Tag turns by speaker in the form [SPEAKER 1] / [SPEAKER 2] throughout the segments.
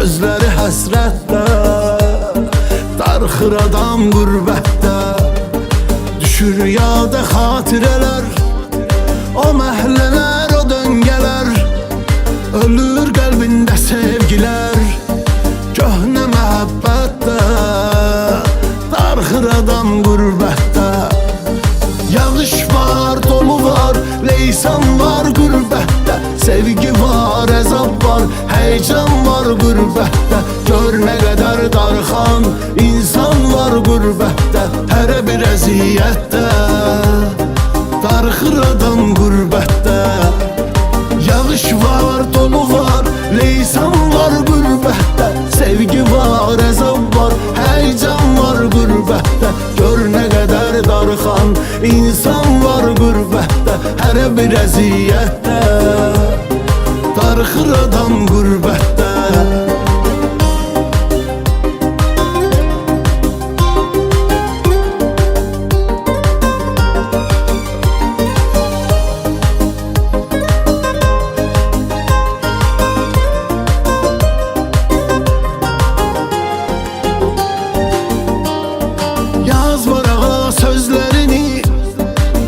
[SPEAKER 1] gözləri həsrətdə, darxır adam qürbətdə. Düşür yada xatirələr, o məhəllələr, o döngələr. Ölür qəlbində sevgilər, köhnə məhəbbətdə, darxır adam qürbətdə. Yağış var, dolu var, leysan var qürbətdə. Sevgi var, əzab var, həycan var qürbətdə. Gör nə qədər darxan insan var qürbətdə. Hərə bir əziyyətdə, darxır adam qürbətdə. Yağış var, dolu var, leysan var qürbətdə. Sevgi var, əzab var, həycan var qürbətdə. Gör nə qədər darxan insan var qürbətdə. Hərə bir əziyyətdə, darxır adam qürbətdə. Yaz varağa sözlərini,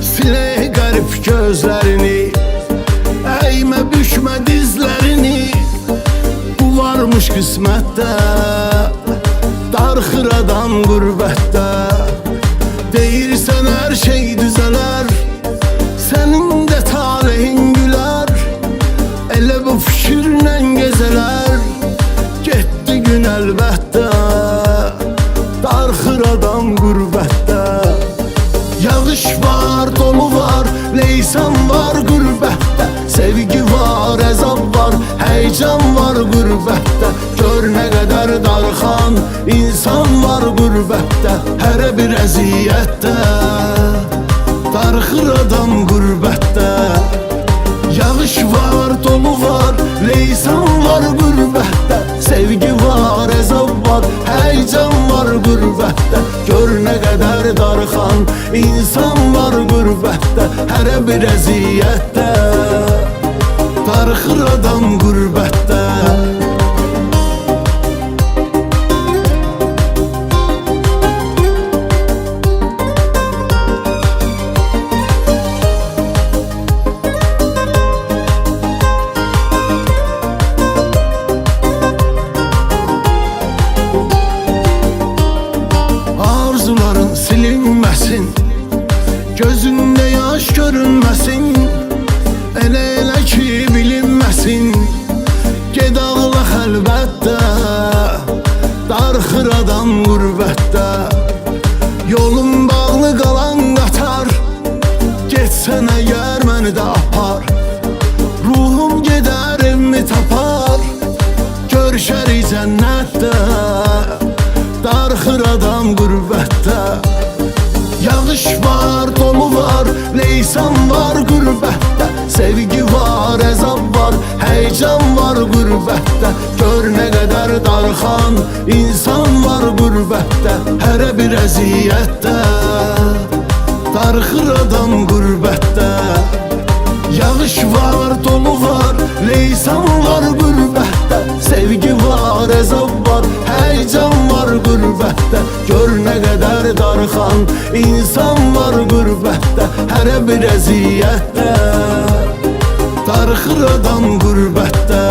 [SPEAKER 1] silə qərib gözlərini, əymə bükmə dizlərini. Bu varmış qismətdə, darxır adam qürbətdə. Deyirsən hər şey düzələr, sənin də talehin gülər. Elə bu fikirlə gezələr, getdi gün əlbəttə, darxır adam qürbətdə. Yağış var, dolu var, leysan var qürbətdə. Sevgi var, əzab var, həycan var qürbətdə. Gör nə qədər darxan insan var qürbətdə. Hərə bir əziyyətdə, darxır adam qürbətdə. Yağış var, dolu var, leysan var qürbətdə. Sevgi var, əzab var, həycan var qürbətdə. Gör nə qədər darxan insan var qürbətdə. Hərə bir əziyyətdə, darxır adam qürbətdə. Arzuların silinməsin, gözündə yaş görünməsin. Elə ki bilinməsin, ged ağla xəlbətdə, darxır adam qürbətdə. Yolun bağlı qalan qatar, getsən əgər məni də apar. Ruhum gedər evimi tapar, görüşərik cənnətdə, darxır adam qürbətdə. Yağış var, dolu var, leysan var qürbətdə. Sevgi var, əzab var, həycan var qürbətdə. Gör nə qədər darxan insan var qürbətdə. Hərə bir əziyyətdə, darxır adam qürbətdə. Yağış var, dolu var, leysan var qürbətdə. Sevgi var, əzab var, həycan var qürbətdə. Gör nə qədər darxan insan var qürbətdə. Hərə bir əziyyətdə, darxır adam qürbətdə.